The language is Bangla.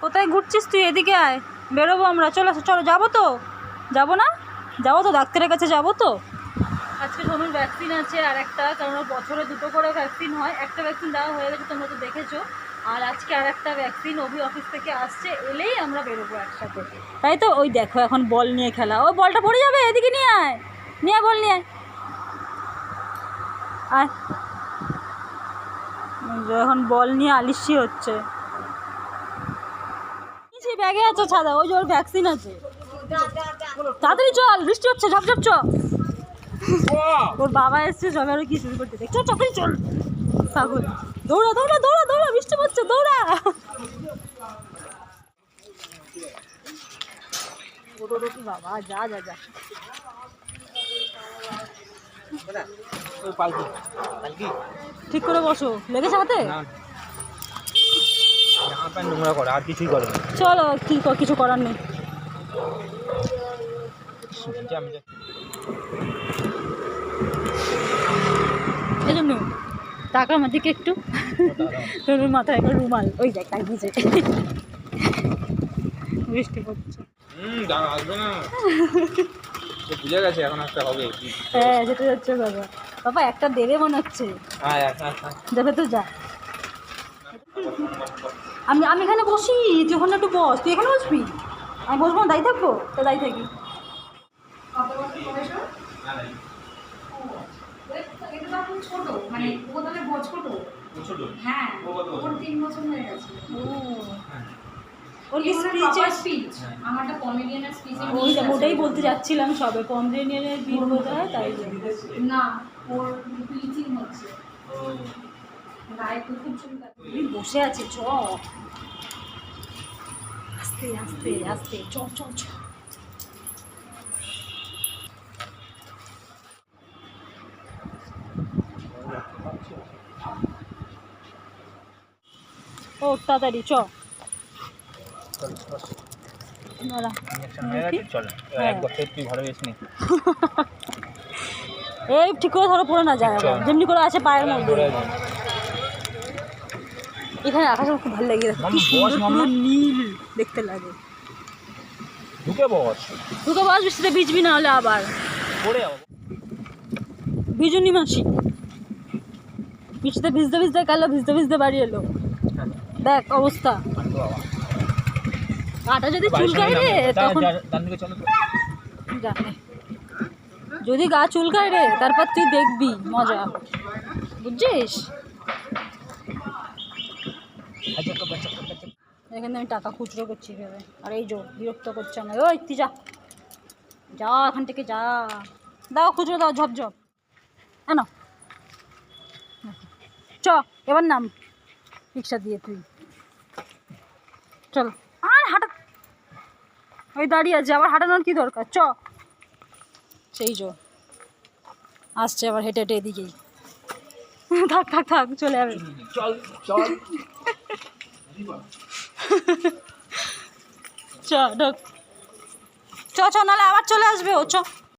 কোথায় ঘুরছিস তুই? এদিকে আয়, বেরোবো আমরা। চলো চলো, যাবো তো? যাবো না? যাবো তো, ডাক্তারের কাছে যাবো তো। আজকে সোনুর ভ্যাকসিন আছে আর একটা, কারণ বছরে 2টো করে ভ্যাকসিন হয়। একটা ভ্যাকসিন দেওয়া হয়ে গেছে, তোমরা তো দেখেছো। আর আজকে আর একটা ভ্যাকসিন অভি অফিস থেকে আসছে, এলেই আমরা বেরোবো একসাথে, তাই তো? ওই দেখো এখন বল নিয়ে খেলা, ওই বলটা পড়ে যাবে, এদিকে নিয়ে আয়, নিয়ে আয়, বল নিয়ে আয়। আয়, এখন বল নিয়ে আলিশি হচ্ছে। ব্যাগে আছে ছাদা, ওই যে ওর ভ্যাকসিন আছে। তাড়াতাড়ি চল, বৃষ্টি হচ্ছে, ঝপঝপ চ। ওর বাবা এসছে, সবাই আরো কি শুরু করতে, দেখ চল চল চল। পাগল, দৌড়া দৌড়া দৌড়া দৌড়া, বৃষ্টি পড়ছে, দৌড়া। বাবা, যা যা যা। ঠিক করে বসো, লেগেছে হাতে? নোংরা করে আর কিছুই করে না। চলো, কি কিছু করার নেই। এই জন্য টাকা আমার দিকে একটু, তোর মাথায় একটা রুমাল, ওই দেখ তাই দিয়েছে। বৃষ্টি পড়ছে। আসবে না, বুঝে গেছে এখন একটা হবে। হ্যাঁ, যেতে যাচ্ছে বাবা। বাবা একটা দেবে মনে হচ্ছে। যাবে তো, যা। আমি এখানে বসি, তুই ওখানে একটু বস। তুই এখানে বসবি, আমি বসবো না, দায়ী থাকবো তো, দায়ী থাকি। ওটাই বলতে যাচ্ছিলাম সবে, পমগ্রেনিয়ানের বীজ বোঝা হয়, তাই না ওর ব্লিচিং হচ্ছে। বসে আছে, চ আস্তে আস্তে আস্তে, চ চ চ। ও তাড়াতাড়ি চ। এই ঠিক করে ধরো, পড়ে না যায়, যেমনি করে আছে পায়ের মধ্যে। এখানে আকাশ খুব ভালো লাগে, পুরো নীল দেখতে লাগে। ঢুকে বস, বৃষ্টিতে ভিজবি না হলে আবার ভিজুনি মাসি। বৃষ্টিতে ভিজতে ভিজতে গেল, ভিজতে ভিজতে বাড়ি এলো, দেখ অবস্থা। কাটা যদি চুলকায় রে তখন, জানে যদি গা চুলকায় রে, তারপর তুই দেখবি মজা, বুঝছিস? এখানে আমি টাকা খুচরো করছি ভেবে, আর এই জো বিরক্ত করছে না। ওই তুই যা যা, এখান থেকে যা। দাও খুচরো দাও, ঝপঝপ। না চ, এবার নাম রিক্সা দিয়ে তুই, চল। আর হাঁটা, ওই দাঁড়িয়ে আছে, আবার হাঁটানোর কি দরকার? চ, সেই জো আসছে আবার হেঁটে হেঁটে এদিকেই। থাক থাক থাক, চলে যাবে। চল চল, চ ঢোক, চ চ, নাহলে আবার চলে আসবে ও, চ।